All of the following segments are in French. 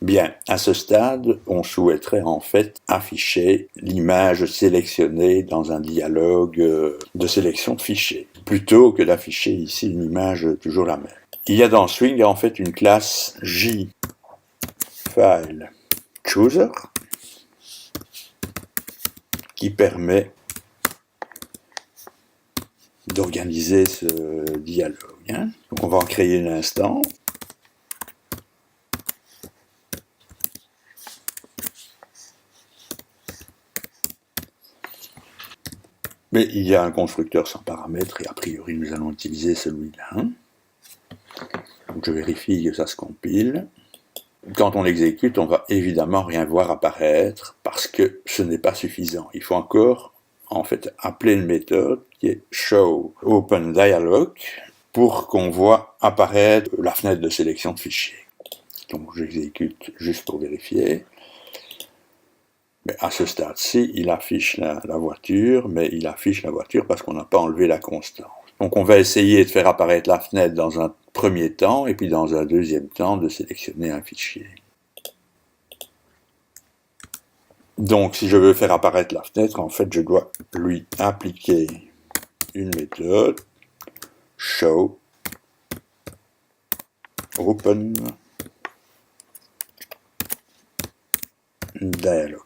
Bien, à ce stade, on souhaiterait en fait afficher l'image sélectionnée dans un dialogue de sélection de fichiers, plutôt que d'afficher ici une image toujours la même. Il y a dans Swing en fait une classe JFileChooser qui permet d'organiser ce dialogue. Donc on va en créer une instance. Mais il y a un constructeur sans paramètres et a priori nous allons utiliser celui-là. Donc je vérifie que ça se compile. Quand on exécute, on va évidemment rien voir apparaître parce que ce n'est pas suffisant. Il faut encore en fait appeler une méthode qui est showOpenDialog pour qu'on voit apparaître la fenêtre de sélection de fichiers. Donc j'exécute juste pour vérifier. Mais à ce stade-ci, il affiche la voiture, mais il affiche la voiture parce qu'on n'a pas enlevé la constante. Donc on va essayer de faire apparaître la fenêtre dans un premier temps, et puis dans un deuxième temps, de sélectionner un fichier. Donc si je veux faire apparaître la fenêtre, en fait, je dois lui appliquer une méthode show open dialog.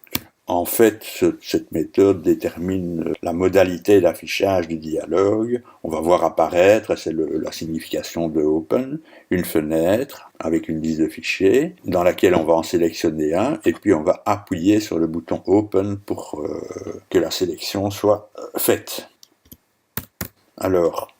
En fait, cette méthode détermine la modalité d'affichage du dialogue. On va voir apparaître, c'est la signification de open, une fenêtre avec une liste de fichiers dans laquelle on va en sélectionner un et puis on va appuyer sur le bouton open pour que la sélection soit faite. Alors,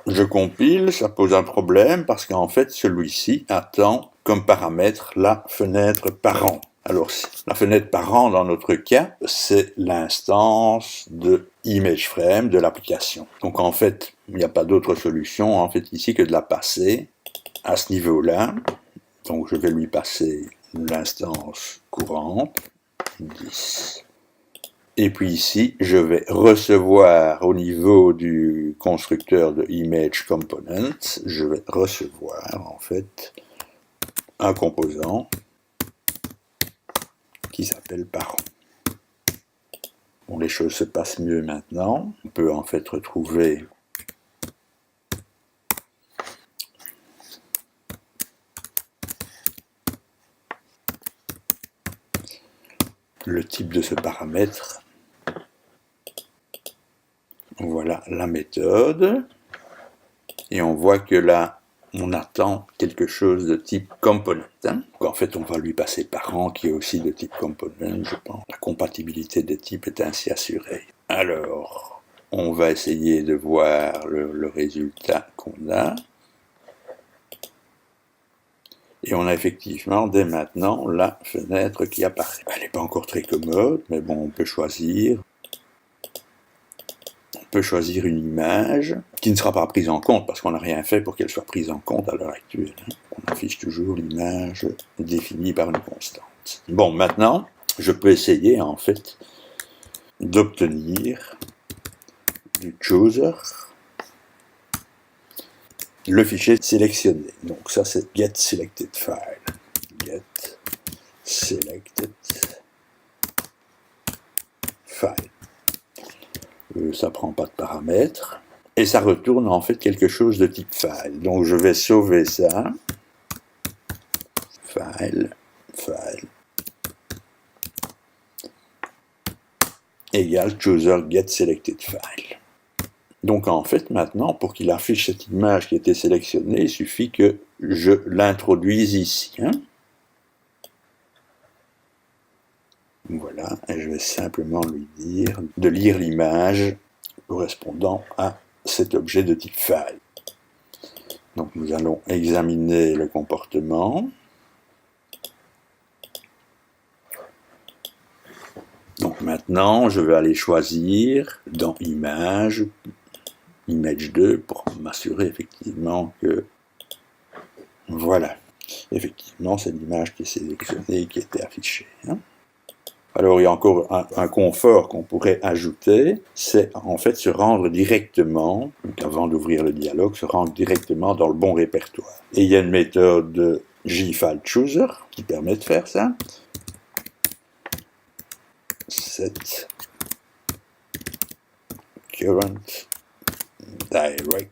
je compile, ça pose un problème parce qu'en fait celui-ci attend comme paramètre la fenêtre parent. Alors, la fenêtre parent, dans notre cas, c'est l'instance de ImageFrame de l'application. Donc, en fait, il n'y a pas d'autre solution, en fait, ici, que de la passer à ce niveau-là. Donc, je vais lui passer l'instance courante, 10. Et puis ici, je vais recevoir au niveau du constructeur de Image Component, je vais recevoir, en fait, un composant qui s'appelle parent. Bon, les choses se passent mieux maintenant. On peut en fait retrouver le type de ce paramètre. Voilà la méthode. Et on voit que là, on attend quelque chose de type component. Donc en fait, on va lui passer parent qui est aussi de type component, je pense. La compatibilité des types est ainsi assurée. Alors, on va essayer de voir le résultat qu'on a. Et on a effectivement, dès maintenant, la fenêtre qui apparaît. Elle n'est pas encore très commode, mais bon, on peut choisir. On peut choisir une image qui ne sera pas prise en compte parce qu'on n'a rien fait pour qu'elle soit prise en compte à l'heure actuelle. On affiche toujours l'image définie par une constante. Bon, maintenant, je peux essayer en fait d'obtenir du chooser le fichier sélectionné. Donc ça c'est getSelectedFile. getSelectedFile. Ça prend pas de paramètres. Et ça retourne en fait quelque chose de type file. Donc je vais sauver ça. File. Égale chooser getSelectedFile. Donc en fait maintenant, pour qu'il affiche cette image qui a été sélectionnée, il suffit que je l'introduise ici. Voilà, et je vais simplement lui dire de lire l'image correspondant à cet objet de type file. Donc nous allons examiner le comportement. Donc maintenant, je vais aller choisir dans Image, Image 2, pour m'assurer effectivement que, voilà, effectivement c'est l'image qui est sélectionnée et qui était affichée. Alors il y a encore un confort qu'on pourrait ajouter, c'est en fait se rendre directement, donc avant d'ouvrir le dialogue, se rendre directement dans le bon répertoire. Et il y a une méthode JFileChooser qui permet de faire ça. Set current directory.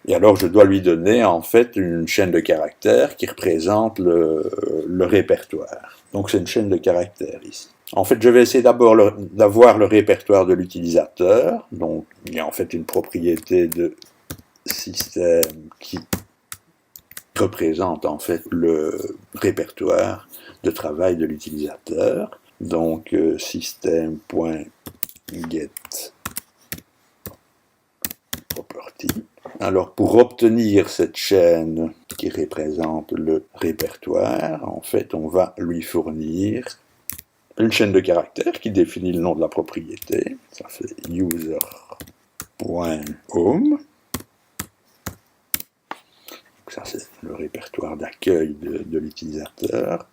Et alors je dois lui donner en fait une chaîne de caractères qui représente le répertoire. Donc c'est une chaîne de caractères ici. En fait, je vais essayer d'abord d'avoir le répertoire de l'utilisateur. Donc il y a en fait une propriété de système qui représente en fait le répertoire de travail de l'utilisateur. Donc system.get property. Alors pour obtenir cette chaîne qui représente le répertoire, en fait on va lui fournir une chaîne de caractères qui définit le nom de la propriété. Ça fait user.home. Ça c'est le répertoire d'accueil de l'utilisateur.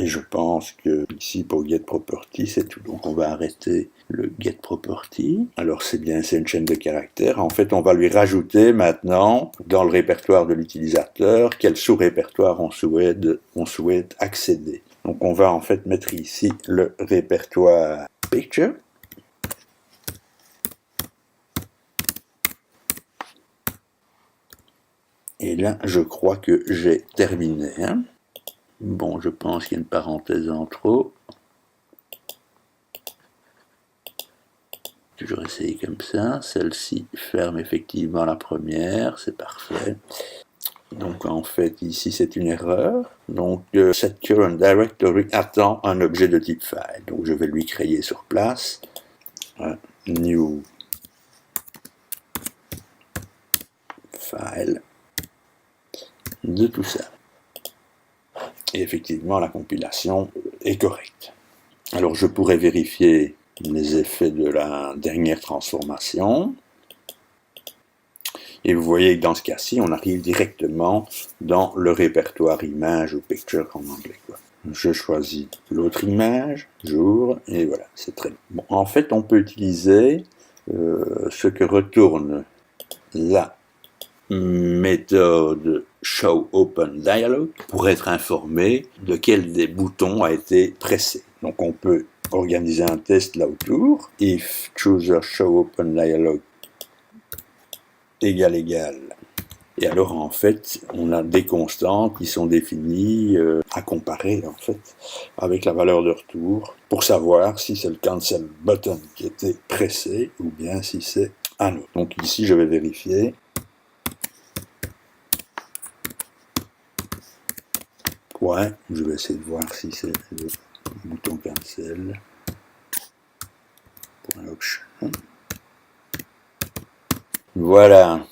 Et je pense que ici pour getProperty c'est tout. Donc on va arrêter le getProperty. Alors c'est bien, c'est une chaîne de caractères. En fait on va lui rajouter maintenant dans le répertoire de l'utilisateur quel sous-répertoire on souhaite accéder. Donc on va en fait mettre ici le répertoire picture. Et là je crois que j'ai terminé. Bon, je pense qu'il y a une parenthèse en trop. Toujours essayer comme ça. Celle-ci ferme effectivement la première, c'est parfait. Donc en fait, ici c'est une erreur. Donc cette current directory attend un objet de type file. Donc je vais lui créer sur place un new file de tout ça. Et effectivement, la compilation est correcte. Alors je pourrais vérifier les effets de la dernière transformation. Et vous voyez que dans ce cas-ci, on arrive directement dans le répertoire image ou picture en anglais, quoi. Je choisis l'autre image, jour, et voilà, c'est très bon. En fait, on peut utiliser ce que retourne la méthode showOpenDialog pour être informé de quel des boutons a été pressé. Donc on peut organiser un test là autour. If chooser showOpenDialog égale. Et alors en fait, on a des constantes qui sont définies à comparer en fait avec la valeur de retour pour savoir si c'est le cancel button qui était pressé ou bien si c'est un autre. Donc ici, je vais vérifier. Ouais, je vais essayer de voir si c'est le bouton cancel. Option. Voilà.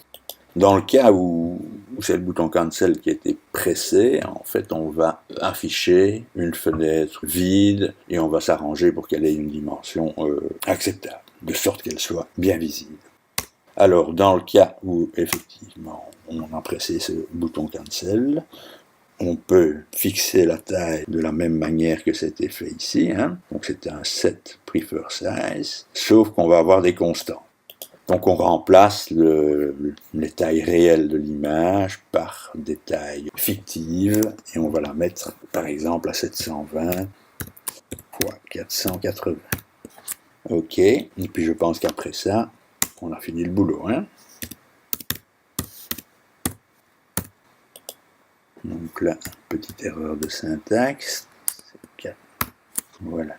Dans le cas où c'est le bouton cancel qui a été pressé, en fait, on va afficher une fenêtre vide et on va s'arranger pour qu'elle ait une dimension acceptable, de sorte qu'elle soit bien visible. Alors, dans le cas où, effectivement, on a pressé ce bouton cancel, on peut fixer la taille de la même manière que c'était fait ici. Donc c'est un set prefer size, sauf qu'on va avoir des constants. Donc on remplace les tailles réelles de l'image par des tailles fictives et on va la mettre par exemple à 720 x 480. Ok, et puis je pense qu'après ça, on a fini le boulot. Donc là, petite erreur de syntaxe. Voilà.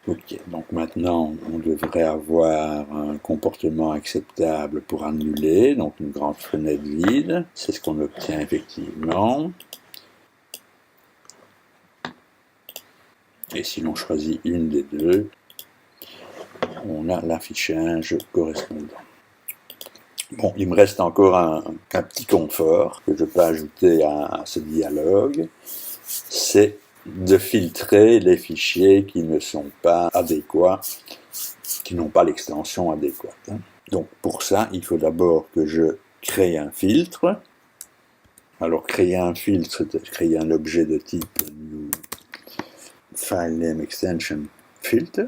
Ok, donc maintenant, on devrait avoir un comportement acceptable pour annuler, donc une grande fenêtre vide. C'est ce qu'on obtient effectivement. Et si l'on choisit une des deux, on a l'affichage correspondant. Bon, il me reste encore un petit confort que je peux ajouter à ce dialogue, c'est de filtrer les fichiers qui ne sont pas adéquats, qui n'ont pas l'extension adéquate. Donc pour ça, il faut d'abord que je crée un filtre. Alors créer un filtre, c'est créer un objet de type new file name extension filter.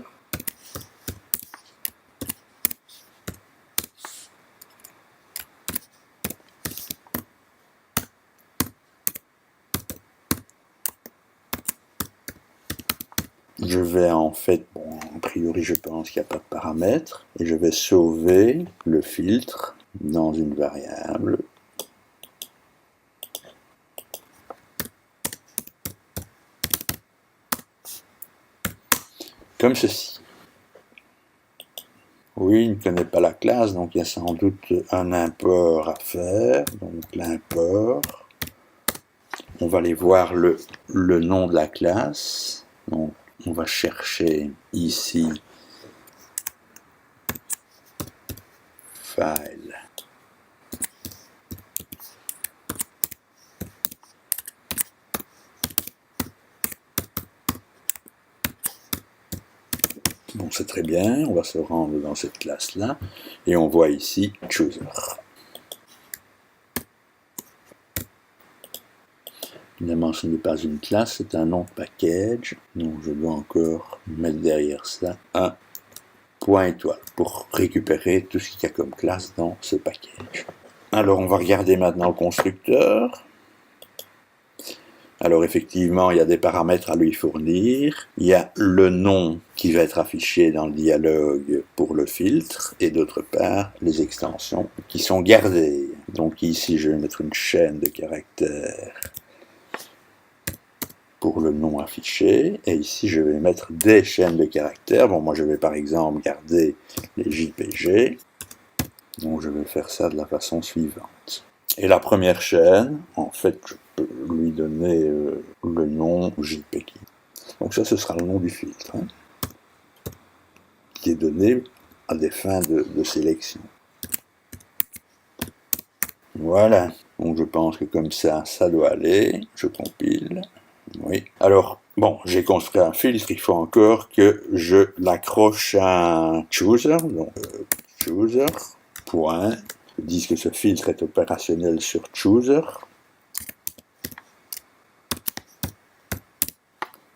je vais en fait, bon, a priori je pense qu'il n'y a pas de paramètres, et je vais sauver le filtre dans une variable. Comme ceci. Oui, il ne connaît pas la classe, donc il y a sans doute un import à faire. Donc l'import, on va aller voir le nom de la classe. Donc on va chercher ici file. Bon, c'est très bien, on va se rendre dans cette classe-là, et on voit ici Chooser. Évidemment, ce n'est pas une classe, c'est un nom de package, donc je dois encore mettre derrière ça un point étoile pour récupérer tout ce qu'il y a comme classe dans ce package. Alors, on va regarder maintenant le constructeur. Alors effectivement, il y a des paramètres à lui fournir. Il y a le nom qui va être affiché dans le dialogue pour le filtre, et d'autre part, les extensions qui sont gardées. Donc ici, je vais mettre une chaîne de caractères pour le nom affiché, et ici, je vais mettre des chaînes de caractères. Bon, moi, je vais par exemple garder les JPG. Donc je vais faire ça de la façon suivante. Et la première chaîne, en fait, je peux lui donner le nom JPG. Donc ça, ce sera le nom du filtre, hein, qui est donné à des fins de sélection. Voilà. Donc je pense que comme ça, ça doit aller. Je compile. Oui. Alors, bon, j'ai construit un filtre. Il faut encore que je l'accroche à un chooser. Donc, chooser, point. Disent que ce filtre est opérationnel sur Chooser.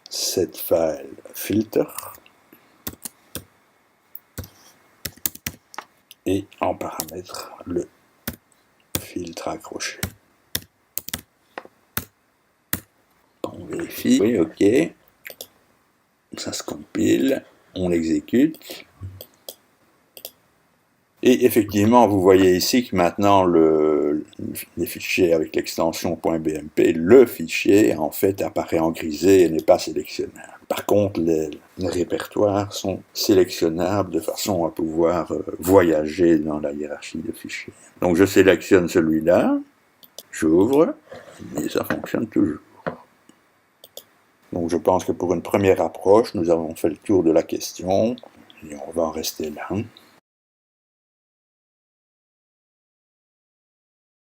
Set file filter. Et en paramètre, le filtre accroché. On vérifie. Oui, ok. Ça se compile. On l'exécute. Et effectivement, vous voyez ici que maintenant, les fichiers avec l'extension .bmp, le fichier, en fait, apparaît en grisé et n'est pas sélectionnable. Par contre, les répertoires sont sélectionnables de façon à pouvoir voyager dans la hiérarchie de fichiers. Donc, je sélectionne celui-là, j'ouvre, et ça fonctionne toujours. Donc, je pense que pour une première approche, nous avons fait le tour de la question, et on va en rester là.